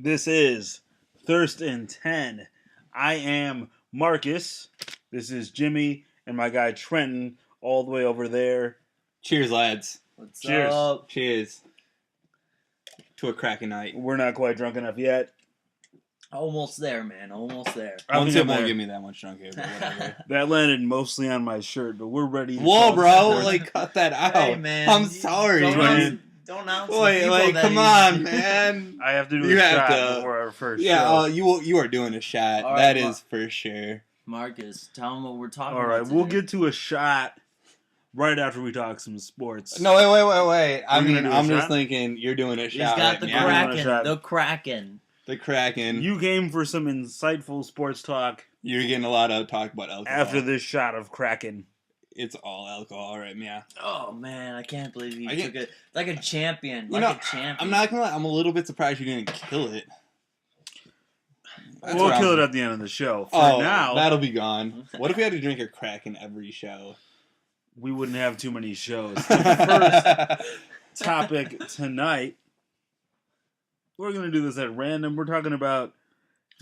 This is Thirst and 10. I am Marcus. This is Jimmy and my guy Trenton all the way over there. Cheers, lads. What's Cheers. up? Cheers. To a cracking night. We're not quite drunk enough yet. Almost there, man. Almost there. I One think sip I'm won't there. give me that much drunk here, but whatever. That landed mostly on my shirt, but we're ready to Whoa, talk bro. sports. Like, cut that out. Hey, man. I'm sorry, Don't man. announce, don't announce the Wait, people like, that come you- on, man. I have to do You a have shot to- before our first Yeah, show. you are doing a shot. All That right, is for sure. Marcus, tell them what we're talking All about right, we'll today. get to a shot right after we talk some sports. No, wait. I We're gonna mean, do a I'm shot? just thinking you're doing a He's shot got right the now. crack. Kraken. Shot. The Kraken. The Kraken. You came for some insightful sports talk You're getting a lot of talk about alcohol. after this shot of Kraken. It's all alcohol, right? Yeah. Oh, man. I can't believe you I took it. Like a champion. You Like know, a champion. I'm not gonna lie. I'm a little bit surprised you didn't kill it. That's We'll what kill I'm- it at the end of the show. For Oh, now, that'll be gone. What if we had to drink a Kraken every show? we wouldn't have too many shows. The first topic tonight, we're going to do this at random. We're talking about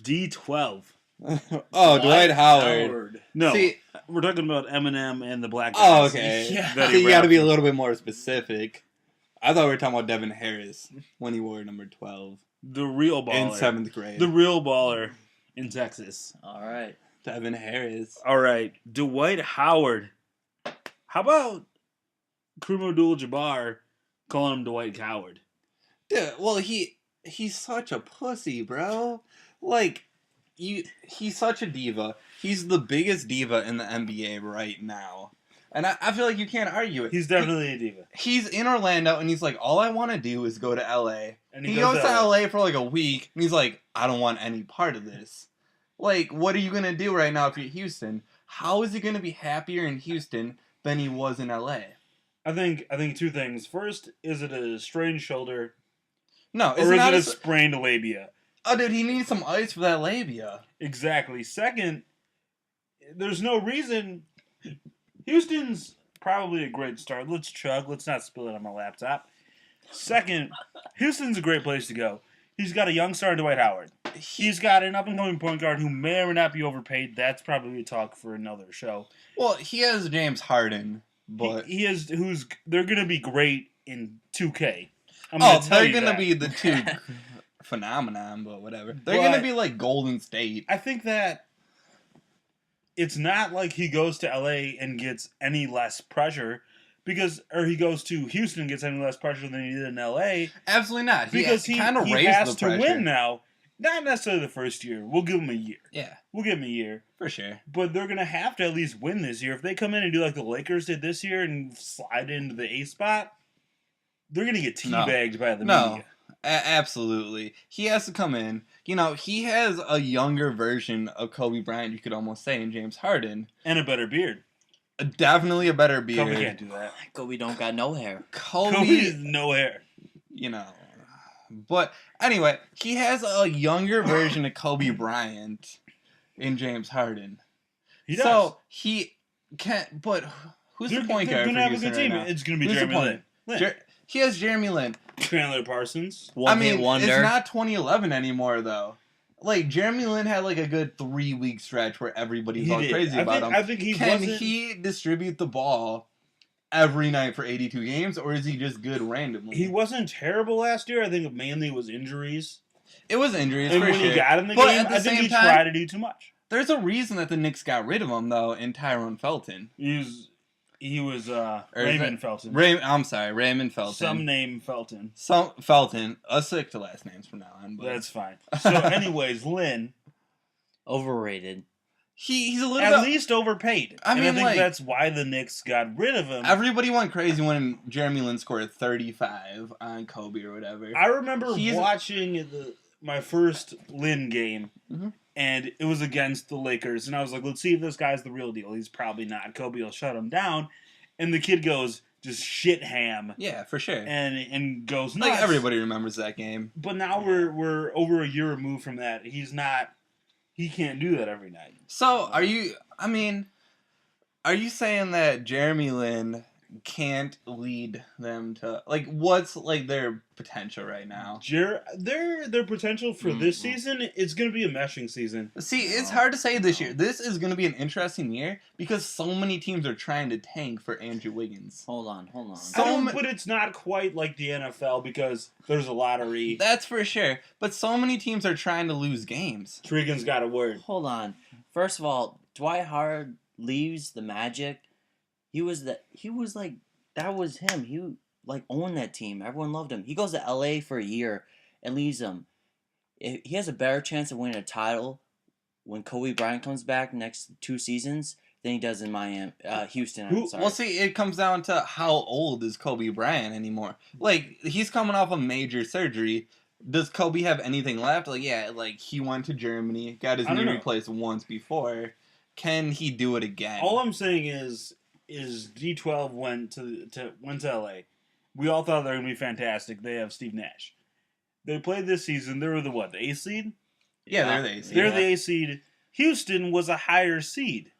D12. Dwight Howard. No, See, we're talking about Eminem and the Black oh, guys. okay. Yeah. That See, he you got to be a rapped. little bit more specific. I thought we were talking about Devin Harris when he wore number 12 The real baller. in 7th grade. The real baller in Texas. All right. Devin Harris. All right, Dwight Howard. How about Kareem Abdul-Jabbar calling him Dwight Howard? Dude, well, he's such a pussy, bro. Like, he's such a diva. He's the biggest diva in the NBA right now. And I feel like you can't argue it. He's definitely a diva. He's in Orlando, and he's like, all I want to do is go to LA. And He goes to LA for like a week, and he's like, I don't want any part of this. Like, what are you going to do right now if you're Houston? How is he going to be happier in Houston than he was in LA? I think two things. First, is it a strained shoulder, No, or it's is not it a sprained labia? Oh, dude, he needs some ice for that labia. Exactly. Second, there's no reason. Houston's probably a great start. Let's chug. Let's not spill it on my laptop. Second, Houston's a great place to go. He's got a young star, Dwight Howard. He's got an up-and-coming point guard who may or may not be overpaid. That's probably a talk for another show. Well, he has James Harden, but He is who's they're gonna be great in 2K. I'm gonna tell they're you gonna that. be the two phenomenon, but whatever. They're But- gonna be like Golden State. I think that it's not like he goes to LA and gets any less pressure or he goes to Houston and gets any less pressure than he did in LA Absolutely not. because he kind of he raised has the to pressure. win now. Not necessarily the first year. We'll give him a year. Yeah, We'll give him a year. for sure. But they're going to have to at least win this year. If they come in and do like the Lakers did this year and slide into the A spot, they're going to get teabagged by the No. media. Absolutely. He has to come in. You know, he has a younger version of Kobe Bryant, you could almost say, in James Harden. And a better beard. Definitely a better beard. Kobe can't do that. Kobe don't got no hair. Kobe Kobe, has no hair. you know. But anyway, he has a younger version of Kobe Bryant in James Harden. He does. So he can't. But who's the point they're guard gonna for have a Houston good right team. now? It's going to be Who's the Jeremy point? Lin. He has Jeremy Lin. Chandler Parsons. One hit wonder. It's not 2011 anymore though. Like Jeremy Lin had like a good 3-week stretch where everybody was He all did. crazy about him. I think he Can wasn't. he distribute the ball every night for 82 games, or is he just good randomly? He wasn't terrible last year. I think mainly it was injuries. It was injuries And for when sure. he got in the But game, at the I think same he time- tried to do too much. There's a reason that the Knicks got rid of him though in Tyrone Felton. He was Or is Raymond it- Felton. I'm sorry, Raymond Felton. Some name Felton. Some Felton. I'll stick to last names from now on. But That's fine. So, anyways, Lynn, Overrated. he's a little at bit. least overpaid. I and I mean, think like- that's why the Knicks got rid of him. Everybody went crazy when Jeremy Lin scored 35 on Kobe or whatever. I remember He's- watching my first Lynn game, Mhm. and it was against the Lakers, and I was like, let's see if this guy's the real deal. He's probably not. Kobe will shut him down. And the kid goes just shit ham Yeah, for sure. and goes nuts. Like everybody remembers that game. But now we're over a year removed from that. He can't do that every night. So are you saying that Jeremy Lin can't lead them to what's their potential right now? Their potential for this season is going to be a meshing season. See, it's hard to say this year. This is going to be an interesting year because so many teams are trying to tank for Andrew Wiggins. Hold on. But it's not quite like the NFL because there's a lottery. That's for sure. But so many teams are trying to lose games. Trigan's got a word. Hold on. First of all, Dwight Howard leaves the Magic. That was him. He owned that team. Everyone loved him. He goes to LA for a year and leaves them. He has a better chance of winning a title when Kobe Bryant comes back next 2 seasons than he does in Houston. I'm sorry. Well, see, it comes down to how old is Kobe Bryant anymore. He's coming off a major surgery. Does Kobe have anything left? He went to Germany, got his knee replaced once before. Can he do it again? All I'm saying is D12 went to LA. We all thought they were going to be fantastic. They have Steve Nash. They played this season. They were the 8th seed? Yeah, they're the 8th seed. They're the 8th seed. Houston was a higher seed.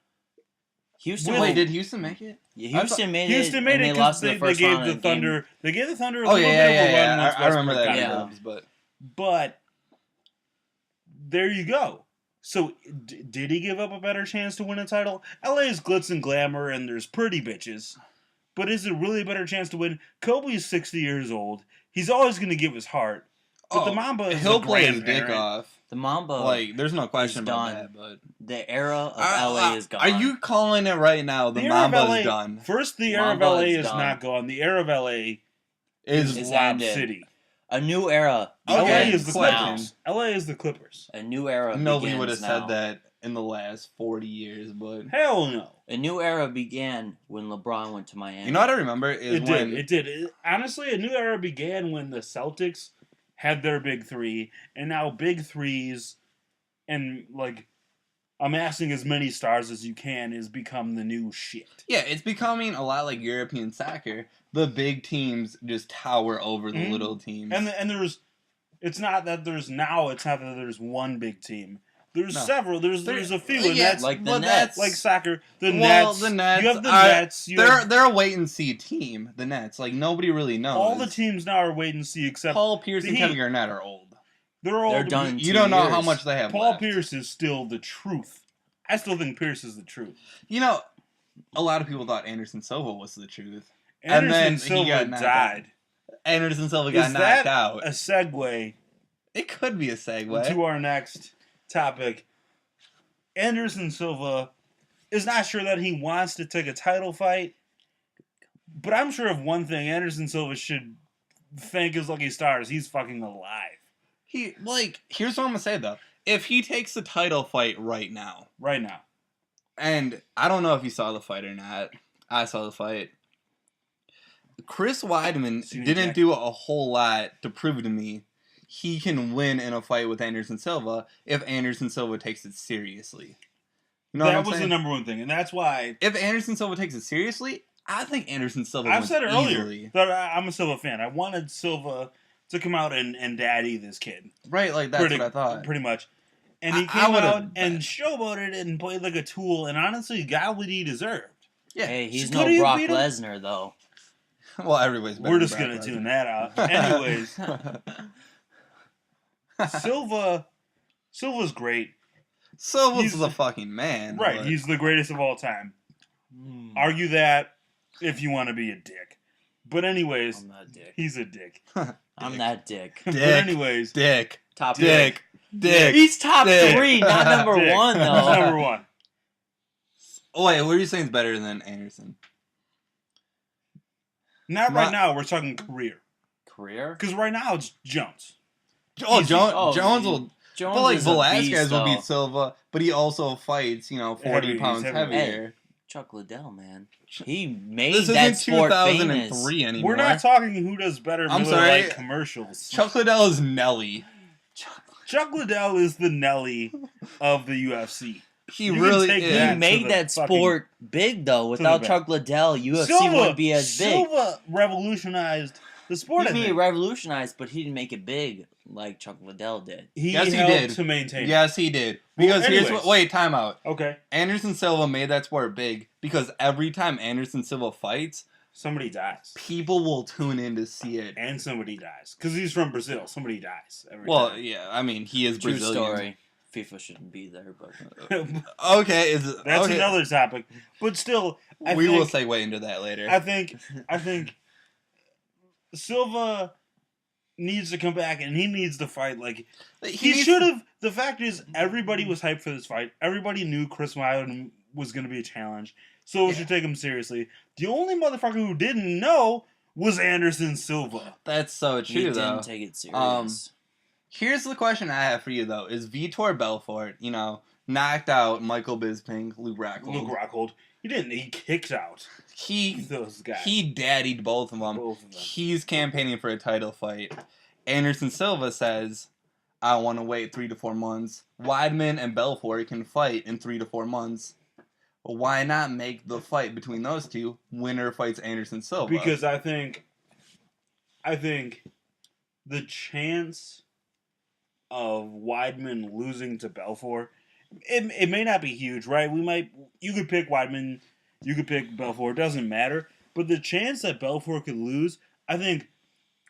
Houston. Did Houston make it? Yeah, Houston made it. Houston made it because they gave the Thunder. They gave the Thunder a little bit of a run. I remember that. Yeah. But there you go. So, did he give up a better chance to win a title? LA is glitz and glamour, and there's pretty bitches. But is it really a better chance to win? Kobe's 60 years old. He's always going to give his heart. But the Mamba is he'll play his dick off. The Mamba, there's no question about done. that. But the era of LA is gone. Are you calling it right now? The Mamba is done. First, the era of LA is not gone. The era of LA is Lob City. A new era. LA is the Clippers. LA is the Clippers. A new era. Nobody would have said that in the last 40 years, but hell no. A new era began when LeBron went to Miami. You know what I remember is It did. Honestly, a new era began when the Celtics had their big three, and now big threes and amassing as many stars as you can has become the new shit. Yeah, it's becoming a lot like European soccer. The big teams just tower over the little teams. And it's not that there's one big team. There's several. There's a few. And that's like the Nets. Like soccer. The Nets. The Nets. You have the Nets. They're a wait and see team. The Nets. Nobody really knows. All the teams now are wait and see except Paul Pierce and Kevin Garnett are old. They're old. They're done. You don't know how much they have Paul left. Pierce is still the truth. I still think Pierce is the truth. A lot of people thought Anderson Silva was the truth. Anderson Silva died. Anderson Silva got knocked out. A segue. It could be a segue to our next topic. Anderson Silva is not sure that he wants to take a title fight, but I'm sure of one thing: Anderson Silva should thank his lucky stars. He's fucking alive. Here's what I'm gonna say though: if he takes the title fight right now, and I don't know if you saw the fight or not. I saw the fight. Chris Weidman didn't do a whole lot to prove to me he can win in a fight with Anderson Silva if Anderson Silva takes it seriously. You know that was the number one thing, and that's why if Anderson Silva takes it seriously, I think Anderson Silva. I've said it earlier easily. that I'm a Silva fan. I wanted Silva to come out and daddy this kid. Right, that's what I thought. Pretty much. And he came out and showboated and played like a tool, and honestly got what he deserved. Yeah. Hey, he's no Brock Lesnar, though. Well, everybody's better. We're just going to tune that out. Anyways. Silva's great. Silva's the fucking man. Right, he's the greatest of all time. Argue that if you want to be a dick. But anyways, I'm not a dick. He's a dick. I'm that dick. But anyways, top dick. He's top 3, not number 1 though. He's number 1. Oh wait, what are you saying is better than Anderson? Not right now. We're talking career. Career? Because right now it's Jones. Jones will. But Velasquez will beat beat Silva, but he also fights 40 pounds heavier. Hey, Chuck Liddell, man, he made this that isn't sport 2003 famous. anymore. We're not talking who does better. I'm sorry. Commercials. Chuck Liddell is Nelly. Chuck Liddell is the Nelly of the UFC. He really is. He made that sport big, though. Without Chuck Liddell, UFC wouldn't be as big. Silva revolutionized the sport. He revolutionized, but he didn't make it big like Chuck Liddell did. Yes, he did. To maintain. Yes, he did. Because here's what. Wait, time out. Okay. Anderson Silva made that sport big because every time Anderson Silva fights, somebody dies. People will tune in to see it. And somebody dies. Because he's from Brazil. Somebody dies every Well, time. yeah, I mean, he is True Brazilian. story. FIFA shouldn't be there, but Okay, That's okay. another topic. But still, We will segue into that later. I think Silva needs to come back and he needs to fight. Like he should have. The fact is, everybody was hyped for this fight. Everybody knew Chris Weidman was going to be a challenge. Silva should take him seriously. The only motherfucker who didn't know was Anderson Silva. That's so true, he though. didn't take it serious. Here's the question I have for you, though. Is Vitor Belfort, knocked out Michael Bisping, Luke Rockhold? He didn't. He kicked out those guys. He daddied both of them. Both of them. He's campaigning for a title fight. Anderson Silva says, I want to wait 3 to 4 months. Weidman and Belfort can fight in 3 to 4 months. Why not make the fight between those two? Winner fights Anderson Silva. Because I think the chance of Weidman losing to Belfort, it may not be huge, right? You could pick Weidman, you could pick Belfort, it doesn't matter. But the chance that Belfort could lose, I think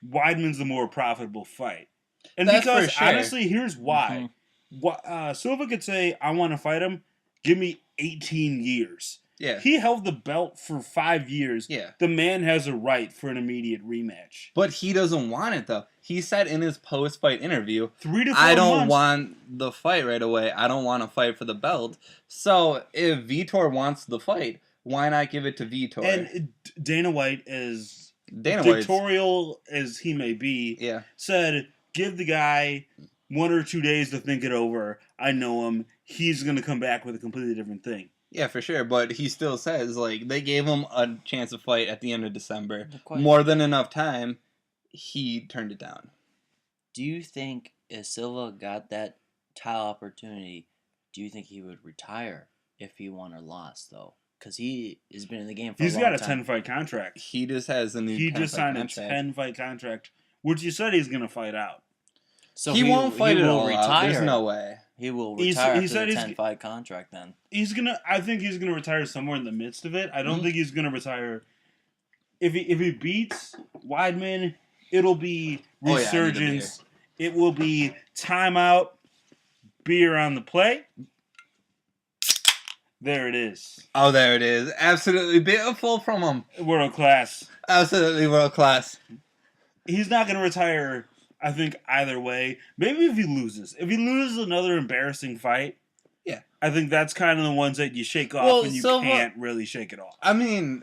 Weidman's the more profitable fight. And That's because, for sure. honestly, here's why. Silva could say, I want to fight him, give me 18 years. Yeah. He held the belt for 5 years. Yeah. The man has a right for an immediate rematch. But he doesn't want it, though. He said in his post-fight interview, 3 to 4 I don't months. want the fight right away. I don't want to fight for the belt. So if Vitor wants the fight, why not give it to Vitor? And Dana White, as Dana White's- dictatorial as he may be, said, give the guy 1 or 2 days to think it over. I know him. He's going to come back with a completely different thing. Yeah, for sure. But he still says, they gave him a chance to fight at the end of December. Quite. More than enough time. He turned it down. Do you think if Silva got that title opportunity, do you think he would retire if he won or lost, though? Because he has been in the game for a long time. He's got a 10-fight contract. He just has a new He just signed a contract. 10-fight contract, which he said he's going to fight out. So he won't fight it will all retire. out. There's no way. He will He retire after said the he's- 10-fight contract then. I think he's gonna retire somewhere in the midst of it. I don't Mhm. think he's gonna retire. If he beats Weidman, it'll be Oh, yeah, I need a resurgence. It will be timeout, beer on the plate. There it is. Oh, there it is. Absolutely beautiful from him. World class. Absolutely world class. He's not gonna retire, I think, either way. Maybe if he loses. If he loses another embarrassing fight, yeah, I think that's kind of the ones that you shake off Well, and you Silva- can't really shake it off. I mean,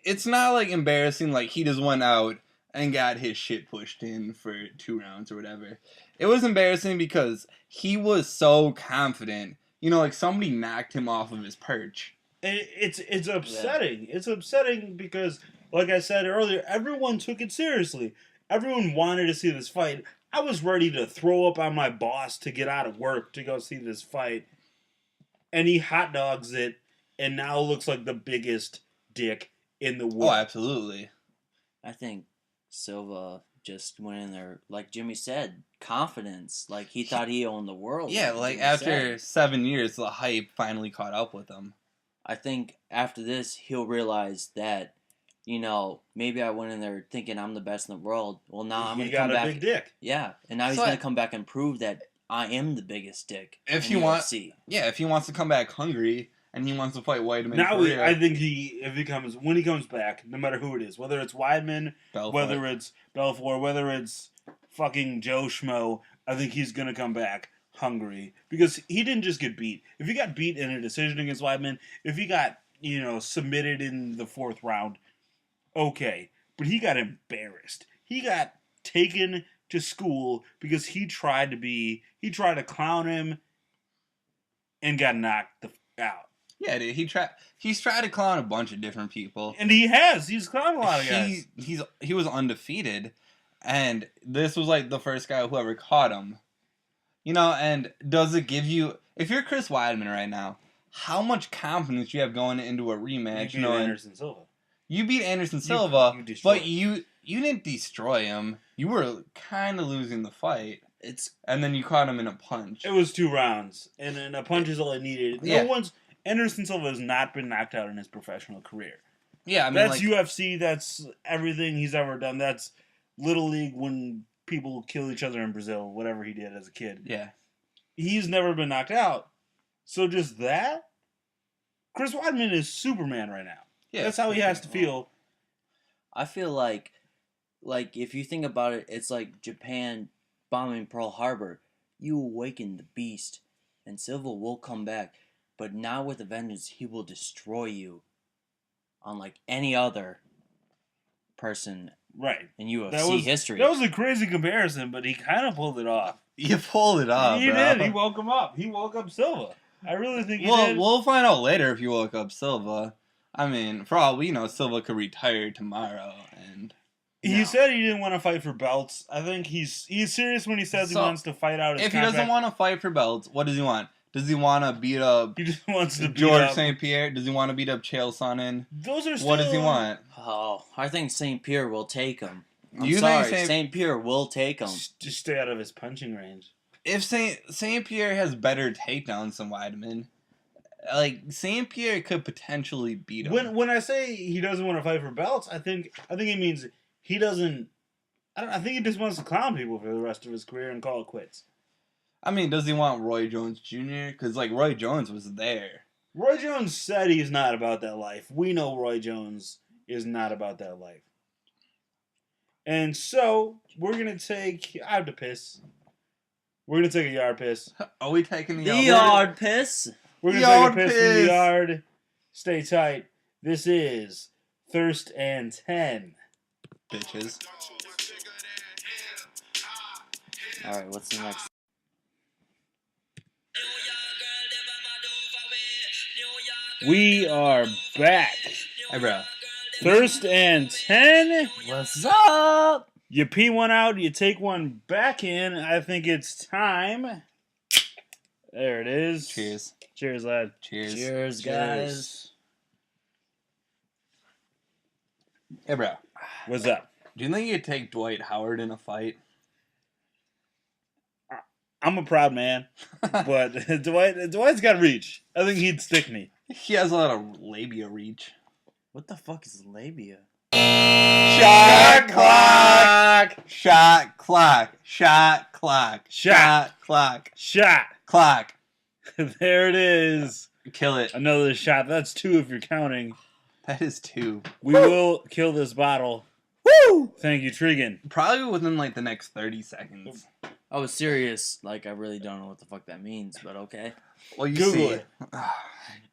it's not embarrassing he just went out and got his shit pushed in for 2 rounds or whatever. It was embarrassing because he was so confident. Somebody knocked him off of his perch. It's upsetting. Yeah. It's upsetting because, like I said earlier, everyone took it seriously. Everyone wanted to see this fight. I was ready to throw up on my boss to get out of work to go see this fight. And he hot dogs it and now looks like the biggest dick in the world. Oh, absolutely. I think Silva just went in there, like Jimmy said, confidence. He thought he owned the world. Yeah, Jimmy after said. 7 years, the hype finally caught up with him. I think after this, he'll realize that, maybe I went in there thinking I'm the best in the world. Well, now I'm going to come back. He got a big dick. Yeah, and now he's going to come back and prove that I am the biggest dick. If in he wants, UFC. yeah, if he wants to come back hungry and he wants to fight Weidman, Now, for real, I think when he comes back, no matter who it is, whether it's Weidman, Belfort. whether it's Belfort, whether it's fucking Joe Schmo, I think he's going to come back hungry. Because he didn't just get beat. If he got beat in a decision against Weidman, if he got, submitted in the 4th round, okay. But he got embarrassed. He got taken to school because he tried to clown him and got knocked out. Yeah, dude, he's tried to clown a bunch of different people. And he has. He's clowned a lot of guys. He was undefeated, and this was the first guy who ever caught him. And does it give you, if you're Chris Weidman right now, how much confidence you have going into a rematch? You beat Anderson Silva. You beat Anderson Silva, you destroyed but you didn't destroy him. You were kind of losing the fight. And then you caught him in a punch. It was 2 rounds, and a punch is all I needed. Yeah. Anderson Silva has not been knocked out in his professional career. Yeah, I mean, That's like, UFC. That's everything he's ever done. That's Little League when people kill each other in Brazil, whatever he did as a kid. yeah. He's never been knocked out. So just that? Chris Weidman is Superman right now. Yeah, That's how he has to feel. I feel like if you think about it, it's like Japan bombing Pearl Harbor. You awaken the beast, and Silva will come back. But now with a vengeance, he will destroy you. Unlike any other person Right. in UFC history. That was a crazy comparison, but he kind of pulled it off. You pulled it off, He bro. did. He woke him up. He woke up Silva. I really think he Well, did. we'll find out later if you woke up Silva. I mean, for all we know, Silva could retire tomorrow, and He No. said he didn't want to fight for belts. I think he's serious when he says he So, wants to fight out his if he contract. doesn't want to fight for belts, what does he want? Does he want to beat up He just wants to beat George up. St. Pierre? Does he want to beat up Chael Sonnen? Those are still, What does he want? Oh, I think St. Pierre will take him. I'm You sorry, think St. Pierre will take him. Just stay out of his punching range. If Saint Pierre has better takedowns than Weidman, like Saint Pierre could potentially beat him. When I say he doesn't want to fight for belts, I think it means he doesn't. I think he just wants to clown people for the rest of his career and call it quits. I mean, does he want Roy Jones Jr.? Because like Roy Jones was there. Roy Jones said he's not about that life. We know Roy Jones is not about that life. And so we're gonna take. I have to piss. We're gonna take a yard piss. Are we taking The the yard piss. We're gonna Yard take a piss from piss. the yard. Stay tight. This is Thirst and 10. bitches? All right, what's the next? We are back. Hey, bro. Thirst and 10. What's up? You pee one out, you take one back in. I think it's time. There it is. Cheers. Cheers, lad. Cheers. Cheers, guys. Hey, bro. What's up? Do you think you could take Dwight Howard in a fight? I'm a proud man, but Dwight's got reach. I think he'd stick me. He has a lot of labia reach. What the fuck is labia? Shot clock! Shot clock! Shot clock! Shot. Clock! Shot. Clock! There it is. Kill it. Another shot. That's 2 if you're counting. That is 2. We will kill this bottle. Woo! Thank you, Trigan. Probably within like the next 30 seconds. I was serious. Like, I really don't know what the fuck that means, but okay. Well, you Google see. it.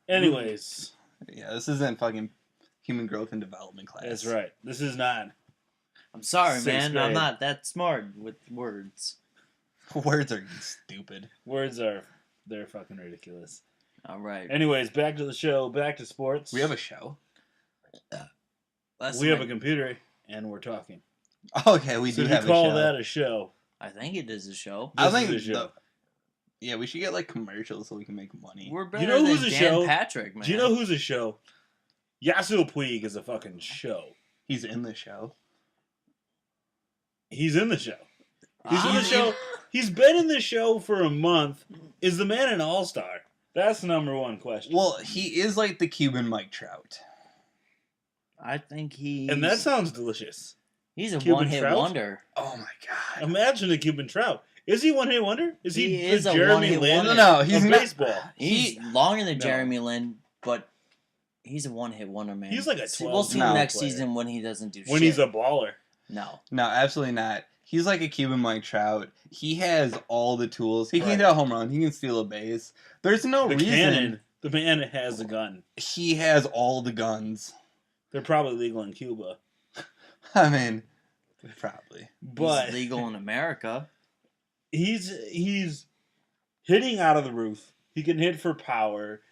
Anyways, Yeah, this isn't fucking human growth and development class. that's right. This is not. I'm sorry, 6th man. grade. I'm not that smart with words. Words are stupid. Words they're fucking ridiculous. All right. Anyways, back to the show. Back to sports. We have a show. We have a computer, and we're talking. Okay, we So do you have a call show. that a show? I think it is a show. I This think is a show. yeah, we should get like commercials so we can make money. We're better know than who's a Dan show? Patrick, man. Do you know who's a show? Yasuo Puig is a fucking show. He's in the show. He's in the show. He's in Ah. the show. He's been in the show for a month. Is the man an all-star? That's the number one question. Well, he is like the Cuban Mike Trout. I think he's... And that sounds delicious. He's a Cuban one-hit Trout? wonder. Oh my god. Imagine a Cuban Trout. Is he one-hit wonder? Is he, He the is a Jeremy one-hit Lin wonder. No, he's of not. baseball? He's He- longer than No. Jeremy Lin, but he's a one-hit wonder, man. He's like a See, 12 We'll see No. next player. season when he doesn't do When shit. he's a baller. No. No, absolutely not. He's like a Cuban Mike Trout. He has all the tools. He can Right. hit a home run. He can steal a base. There's no The reason. cannon. The man has a gun. He has all the guns. They're probably legal in Cuba. I mean, probably. But He's legal in America. he's hitting out of the roof. He can hit for power.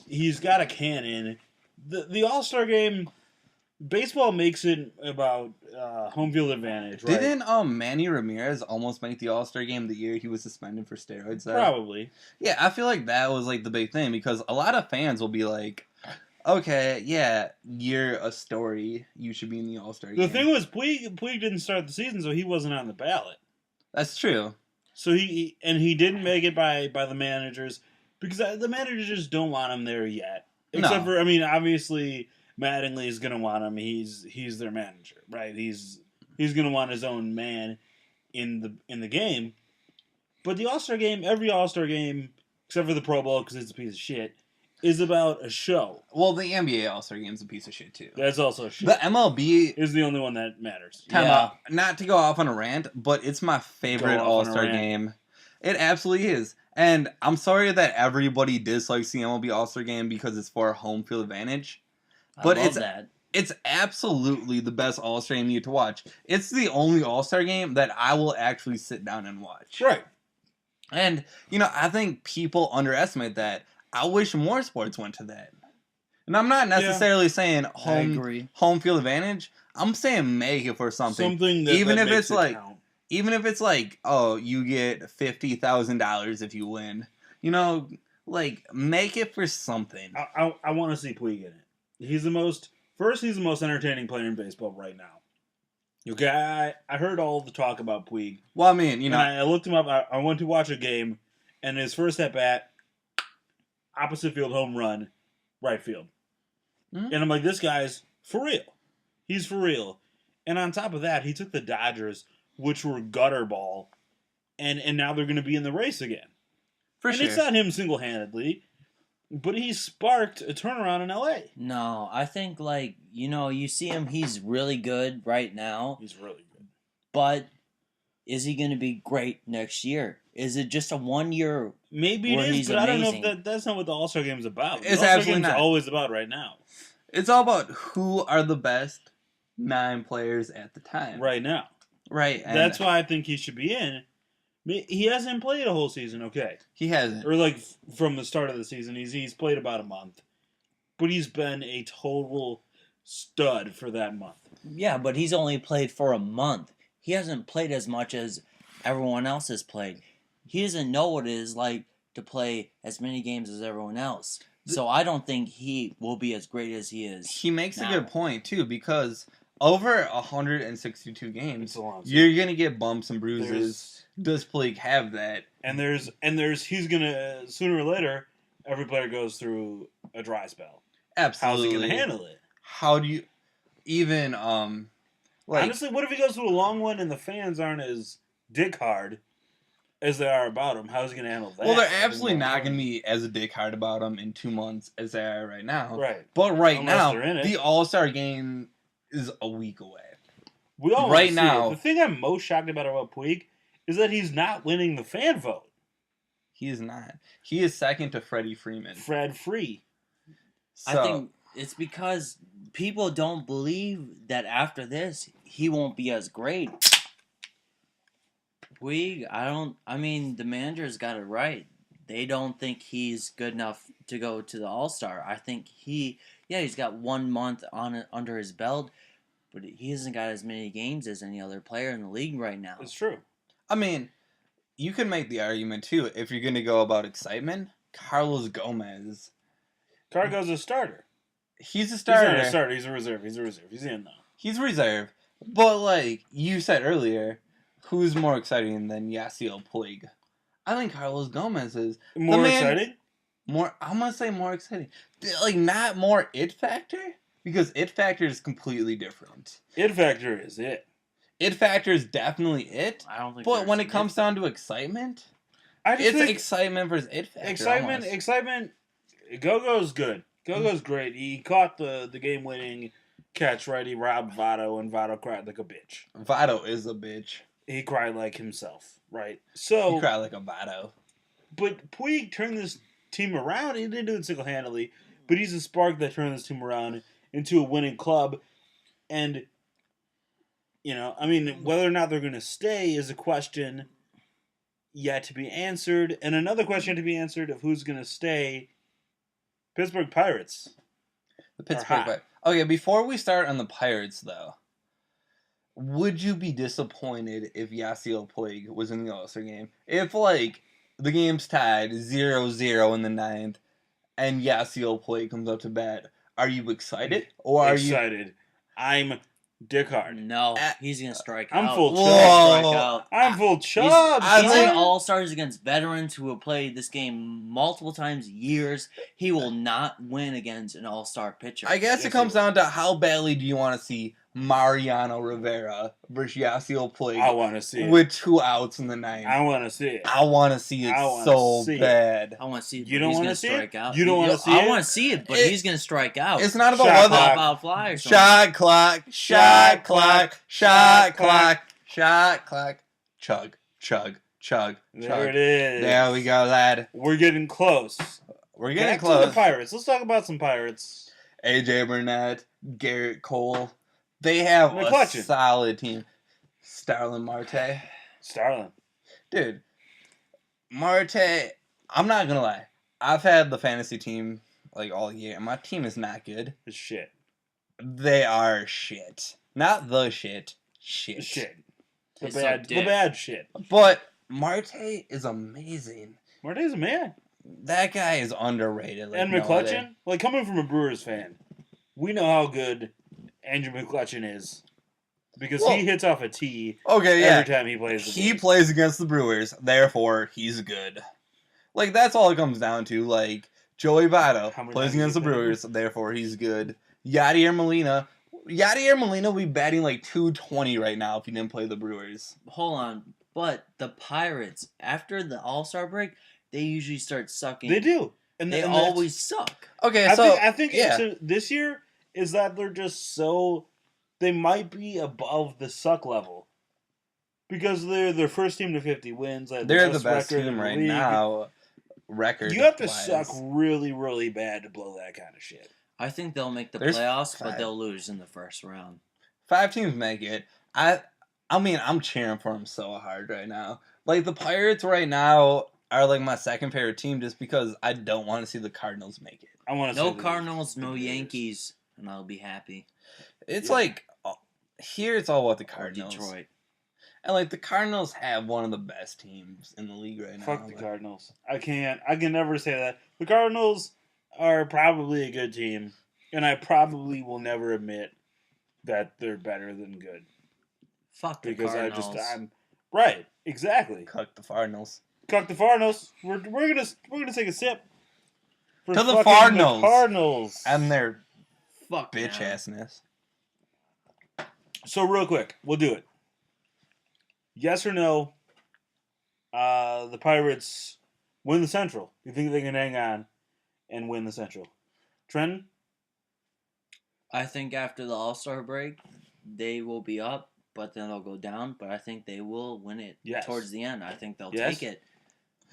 He's got a cannon. The All-Star game, baseball makes it about home field advantage, right? Didn't Manny Ramirez almost make the All-Star game the year he was suspended for steroids? though? Probably. Yeah, I feel like that was like the big thing because a lot of fans will be like, "Okay, yeah, you're a story. You should be in the All-Star game." The thing was, Puig didn't start the season, so he wasn't on the ballot. That's true. So he didn't make it by the managers because the managers just don't want him there yet. Except No. for, I mean, obviously Mattingly is going to want him. He's their manager, right? He's going to want his own man in the game. But the All-Star game, every All-Star game, except for the Pro Bowl because it's a piece of shit, is about a show. Well, the NBA All-Star Game's a piece of shit too. That's also shit. The MLB is the only one that matters. Not to go off on a rant, but it's my favorite All-Star game. It absolutely is. And I'm sorry that everybody dislikes the MLB All-Star Game because it's for home field advantage. But it's absolutely the best All-Star game you get to watch. It's the only All-Star game that I will actually sit down and watch. Right. And, you know, I think people underestimate that. I wish more sports went to that. And I'm not necessarily saying home field advantage. I'm saying make it for something. Something that even that if makes it's it like count. even if it's like, oh, you get $50,000 if you win. You know, like make it for something. I want to see Puig in it. He's the most entertaining player in baseball right now. Okay, I heard all the talk about Puig. Well, I mean, you know, I looked him up. I went to watch a game, and his first at bat, opposite field home run, right field. Mm-hmm. And I'm like, this guy's for real. He's for real. And on top of that, he took the Dodgers, which were gutter ball, and now they're going to be in the race again. For and sure. It's not him single-handedly, but he sparked a turnaround in LA. No, I think, like, you know, you see him, he's really good right now. He's really good. But is he going to be great next year? Is it just a 1 year? Maybe it is, but amazing? I don't know if that's not what the All-Star Game is about. It's the absolutely not. Always about right now. It's all about who are the best 9 players at the time. Right now. Right. And that's why I think he should be in. He hasn't played a whole season, okay. He hasn't. Or like from the start of the season, he's played about a month. But he's been a total stud for that month. Yeah, but he's only played for a month. He hasn't played as much as everyone else has played. He doesn't know what it is like to play as many games as everyone else. So I don't think he will be as great as he is. He makes now. a good point, too, because over 162 games, you're going to get bumps and bruises. Does Puig have that? And he's going to, sooner or later, every player goes through a dry spell. Absolutely. How's he going to handle it? How do you even, honestly, what if he goes through a long one and the fans aren't as dick hard as they are about him? How's he going to handle that? Well, they're absolutely not going to be as a dick hard about him in 2 months as they are right now. Right. But now, the All-Star Game is a week away. We all right now. The thing I'm most shocked about Puig is that he's not winning the fan vote. He is not. He is second to Freddie Freeman. Fred Free. So, I think it's because people don't believe that after this, he won't be as great. Puig, I mean, the manager's got it right. They don't think he's good enough to go to the All-Star. I think he's got 1 month under his belt, but he hasn't got as many games as any other player in the league right now. It's true. I mean, you can make the argument, too, if you're going to go about excitement. Carlos Gomez. Cargo's a starter. He's a starter. He's not a starter. He's a reserve. He's in, though. He's reserve. But, like you said earlier, who's more exciting than Yasiel Puig? I think Carlos Gomez is. More exciting? I'm going to say more exciting. Like, not more it factor? Because it factor is completely different. It factor is it. It factor is definitely it. I don't think. But when it comes down to excitement, it's excitement versus it factor. Excitement. Gogo's good. Gogo's great. He caught the game-winning catch, right? He robbed Votto, and Votto cried like a bitch. Votto is a bitch. He cried like himself, right? So he cried like a Votto. But Puig turned this team around. He didn't do it single-handedly, but he's a spark that turned this team around into a winning club. And, you know, I mean, whether or not they're going to stay is a question yet to be answered. And another question to be answered of who's going to stay. Pittsburgh Pirates. The Pittsburgh Pirates. Okay, before we start on the Pirates, though, would you be disappointed if Yasiel Puig was in the All-Star game? If, like, the game's tied 0-0 in the 9th, and Yasiel Puig comes up to bat, are you excited? Or are excited? I'm Dick hard. No, he's gonna strike I'm out. full He's Chubb. gonna strike out. I'm full Chubb. He's think- an all-stars against veterans who have played this game multiple times, years. He will not win against an all-star pitcher. I guess Yes, it comes he will. down to how badly do you want to see Mariano Rivera versus Yasiel Puig I want to see it. with 2 outs in the ninth. I want to see it. I want to see it I wanna so see it. bad. I want to see it. You but don't he's wanna gonna see it? strike out. You don't wanna see I it? want to see it, but It- he's gonna strike out. It's not about Shot whether clock. Pop out fly or something. shot clock, shot clock, shot clock, shot clock, chug, chug, chug, There chug. it is. There we go, lad. We're getting close. We're getting Back to close. the Pirates. Let's talk about some Pirates. AJ Burnett, Garrett Cole. They have a McCutcheon. solid team. Starlin Marte. Starlin. Dude, Marte, I'm not gonna lie. I've had the fantasy team like all year, and my team is not good. It's shit. They are shit. Not the shit. Shit. It's shit. The It's so bad, the dick. bad shit. But Marte is amazing. Marte's a man. That guy is underrated. Like And no McCutcheon, other. like coming from a Brewers fan, we know how good Andrew McCutcheon is because Well, he hits off a tee Okay, yeah. every time he plays. The He Brewers. plays against the Brewers, therefore he's good. Like that's all it comes down to. Like Joey Votto How many plays times against the has he played? Brewers, therefore he's good. Yadier Molina will be batting like 220 right now if he didn't play the Brewers. Hold on, but the Pirates after the All-Star break, they usually start sucking. They do, and They and that's- always suck. Okay, I so think yeah. this year is that they're just so they might be above the suck level because they're their first team to 50 wins. they're the best record in team the right league. now. Record. You have to suck really, really bad to blow that kind of shit. I think they'll make the There's playoffs, 5. but they'll lose in the first round. 5 teams make it. I mean, I'm cheering for them so hard right now. Like the Pirates right now are like my second favorite team just because I don't want to see the Cardinals make it. I want to No see Cardinals, no Brewers. Yankees, and I'll be happy. It's Yeah. like here it's all about the Or Cardinals. Detroit. And like the Cardinals have one of the best teams in the league right now. Fuck the Like, Cardinals. I can never say that. The Cardinals are probably a good team, and I probably will never admit that they're better than good Fuck the because Cardinals. I'm right. Exactly. Cuck the Cardinals. Cuck the Cardinals. We're gonna take a sip. For To the fucking Cardinals. Cardinals. And their Fuck bitch them. assness. So real quick, we'll do it. Yes or no? The Pirates win the Central. You think they can hang on and win the Central? Trenton? I think after the All-Star break, they will be up, but then they'll go down. But I think they will win it Yes. towards the end. I think they'll Yes. take it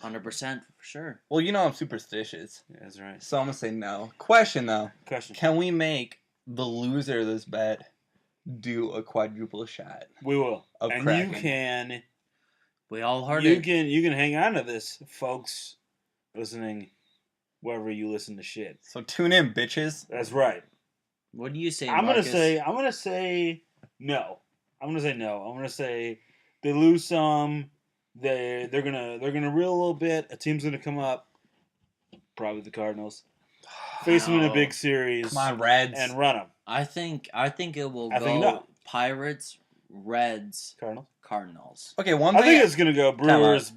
100% for sure. Well, you know I'm superstitious. Yeah, that's right. So I'm gonna say no. Question though. Question. Can we make the loser of this bet do a quadruple shot? We will. Of And Kraken. We all heard you it. can hang on to this, folks, listening wherever you listen to shit. So tune in, bitches. That's right. What do you say, I'm Marcus? gonna say no. I'm gonna say no. I'm gonna say they lose some. They're gonna reel a little bit. A team's gonna come up, probably the Cardinals, face them in a No. big series, Come on, Reds. and run them. I think it will I go think no. Pirates, Reds, Cardinals. Cardinals. Okay, one I thing. think it's gonna go Brewers.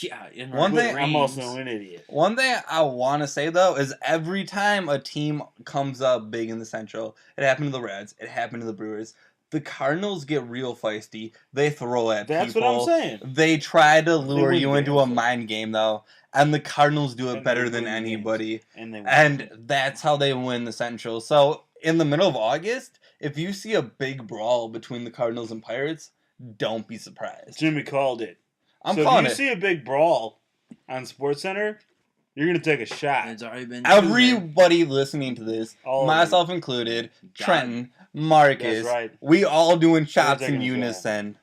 Yeah, in One our thing- I'm dreams. also an idiot. One thing I want to say though is every time a team comes up big in the Central, it happened to the Reds, it happened to the Brewers. The Cardinals get real feisty. They throw at That's people. what I'm saying. They try to lure win you into a games, though. mind game though, and the Cardinals do it And better they than win games. anybody. And they win. And that's how they win the Central. So in the middle of August, if you see a big brawl between the Cardinals and Pirates, don't be surprised. Jimmy called it. I'm so calling if it. you see a big brawl on SportsCenter, you're gonna take a shot. It's already been Everybody listening to this, All of myself included, God. Trenton, Marcus, That's right. we all doing shots taking in a shot. unison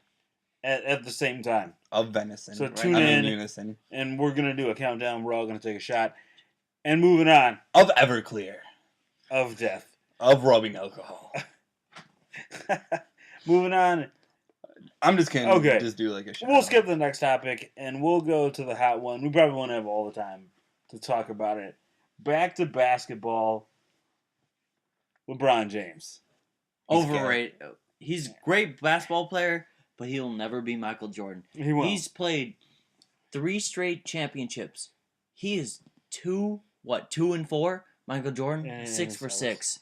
At the same time. of venison. So Right. tune I mean, in, unison and we're gonna do a countdown. We're all gonna take a shot, and moving on of Everclear, of death. of rubbing alcohol. Moving on, I'm just kidding. Okay. Just do like a shot. we'll skip the next topic, and we'll go to the hot one. We probably won't have all the time to talk about it. Back to basketball. LeBron James. Overrated. He's a great basketball player, but he'll never be Michael Jordan. He won't. He's played 3 straight championships. He is 2 and 4. Michael Jordan, Yeah, 6 for so 6.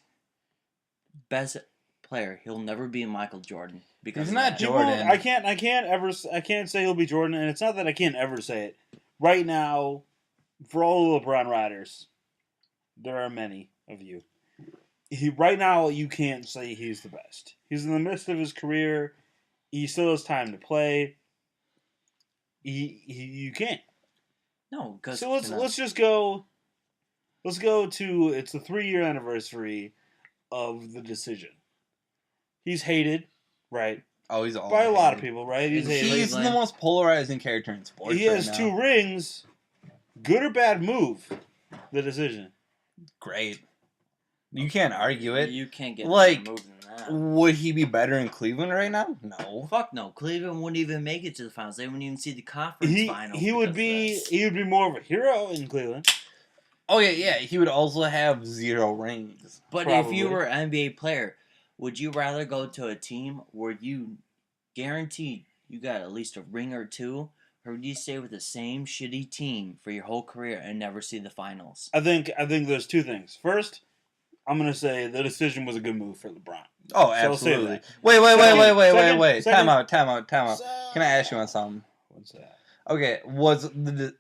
Best player. He'll never be Michael Jordan because He's of not that. He Jordan. won't- I can't say he'll be Jordan, and it's not that I can't ever say it. Right now, for all the LeBron riders, there are many of you. Right now, you can't say he's the best. He's in the midst of his career. He still has time to play. You can't. No, because So let's just go. Let's go to it's the 3-year anniversary of the decision. He's hated, right, Oh, he's all by a lot of people, right? He's In hated. He's Cleveland. the most polarizing character in sports. He has right 2 now. rings. Good or bad move? The decision. Great. You can't argue it. You can't get Like, better moves than that. Would he be better in Cleveland right now? No. Fuck no. Cleveland wouldn't even make it to the finals. They wouldn't even see the conference finals. He would because of that. be more of a hero in Cleveland. Oh yeah. He would also have 0 rings. But if Probably. you were an NBA player, would you rather go to a team where you guaranteed you got at least a ring or 2, or would you stay with the same shitty team for your whole career and never see the finals? I think there's 2 things. First, I'm gonna say the decision was a good move for LeBron. Oh, So I'll say absolutely. that. Wait. Second- Time out. Can I ask you on something? What's that? Okay, was the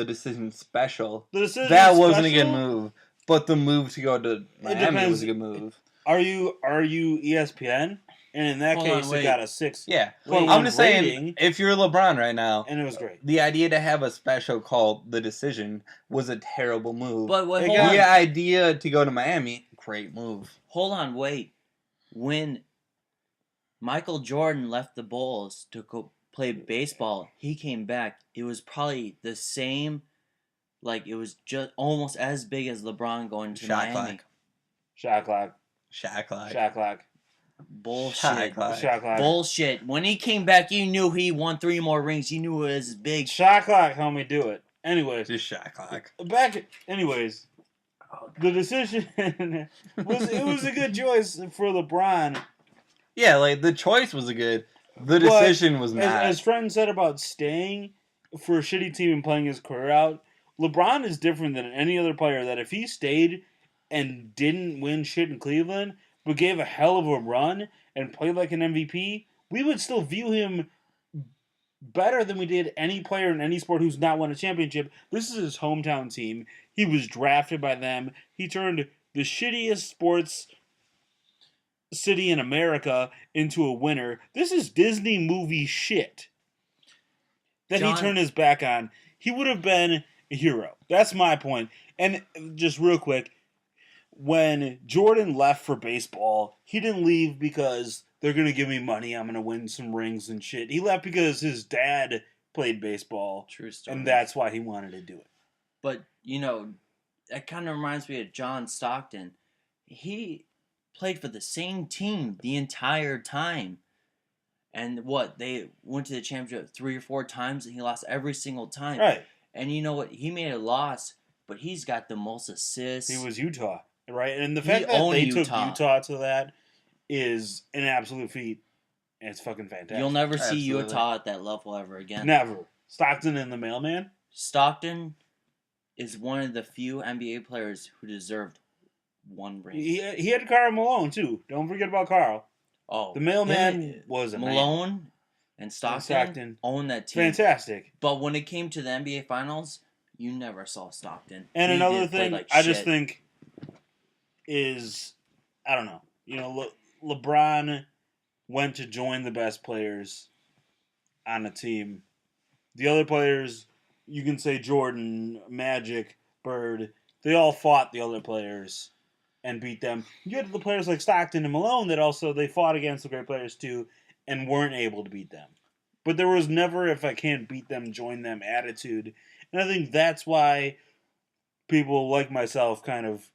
decision special? The decision That is wasn't a special. good move, but the move to go to Miami depends. was a good move. Are you ESPN? And in that Hold on, case, wait. it got a 6. Yeah, Well, I'm just saying, rating. if you're LeBron right now, And it was great. the idea to have a special called The Decision was a terrible move. But wait, Hey, hold guys. on. The idea to go to Miami, great move. Hold on, wait. When Michael Jordan left the Bulls to go play baseball, he came back. It was probably the same, like it was just almost as big as LeBron going to Shot Miami. clock. Shot clock. Shot clock. Shot clock. Bullshit. Shot clock. Shot clock. Bullshit. When he came back, you knew he won 3 more rings. You knew it was big. Shot clock helped me do it. Anyways, Just shot clock. Anyways, the decision was a good choice for LeBron. Yeah, like the choice was good. The decision was not. As friend said about staying for a shitty team and playing his career out, LeBron is different than any other player. That if he stayed and didn't win shit in Cleveland, but gave a hell of a run and played like an MVP, we would still view him better than we did any player in any sport who's not won a championship. This is his hometown team. He was drafted by them. He turned the shittiest sports city in America into a winner. This is Disney movie shit that John- he turned his back on. He would have been a hero. That's my point. And just real quick, when Jordan left for baseball, he didn't leave because they're going to give me money, I'm going to win some rings and shit. He left because his dad played baseball, True story. and that's why he wanted to do it. But, that kind of reminds me of John Stockton. He played for the same team the entire time. And they went to the championship 3 or 4 times, and he lost every single time. Right. And you know what? He made a loss, but he's got the most assists. He was Utah, right? And the He fact that owned they took Utah. Utah to that is an absolute feat. And it's fucking fantastic. You'll never see Absolutely. Utah at that level ever again. Never. Stockton and the mailman? Stockton is one of the few NBA players who deserved 1 ring. He had Karl Malone, too. Don't forget about Karl. Oh, The mailman him- was a man. Malone and Stockton owned that team. Fantastic. But when it came to the NBA Finals, you never saw Stockton. And He another did play thing like I just shit. think is, I don't know. LeBron went to join the best players on a team. The other players, you can say Jordan, Magic, Bird, they all fought the other players and beat them. You had the players like Stockton and Malone that also, they fought against the great players too and weren't able to beat them. But there was never, if I can't beat them, join them attitude. And I think that's why people like myself kind of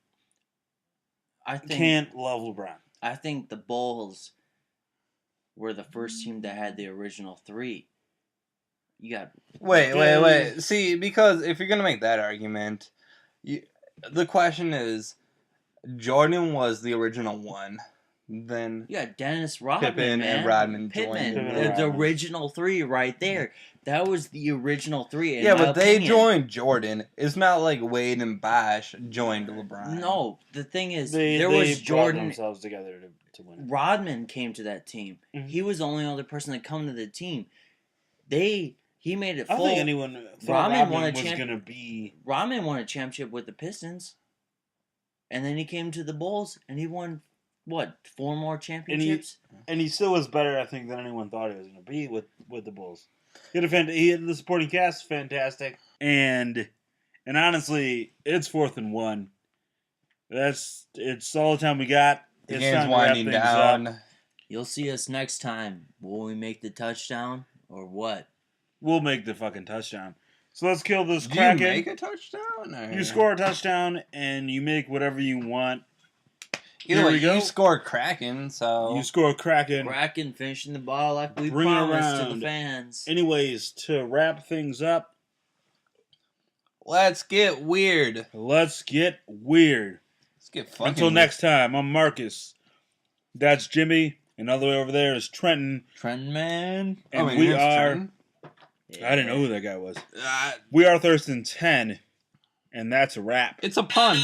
I think can't love LeBron. I think the Bulls were the first team that had the original 3. You got Wait. See, because if you're gonna make that argument, the question is, Jordan was the original 1. then Yeah, Dennis Rodman, Pippen man. and Rodman Pittman, joined. the original three right there. That was the original three. In Yeah, my but they opinion. joined Jordan. It's not like Wade and Bosh joined LeBron. No, the thing is, They was brought Jordan. themselves together to win. Rodman came to that team. Mhm. He was the only other person to come to the team. He made it I full. don't think anyone thought Rodman was going to be... Rodman won a championship with the Pistons. And then he came to the Bulls and he won, what, 4 more championships? And he still was better, I think, than anyone thought he was going to be with the Bulls. He had the supporting cast, fantastic. And honestly, it's 4th and 1. It's all the time we got. The It's game's time to wrap winding things down. up. You'll see us next time. Will we make the touchdown or what? We'll make the fucking touchdown. So let's kill this Do you Kraken. make a touchdown? Or? You score a touchdown, and you make whatever you want. Either Here way, we go. you score Kraken, so... You score a Kraken. Kraken finishing the ball like we Bring it promised to around. the fans. Anyways, to wrap things up, Let's get weird. let's get weird. Let's get fucking Until weird. next time, I'm Marcus. That's Jimmy. And all the way over there is Trenton. Trenton, man. And my we name's are... Trenton. I didn't know who that guy was. Uh, We are Thurston 10. And that's a wrap. it's a pun.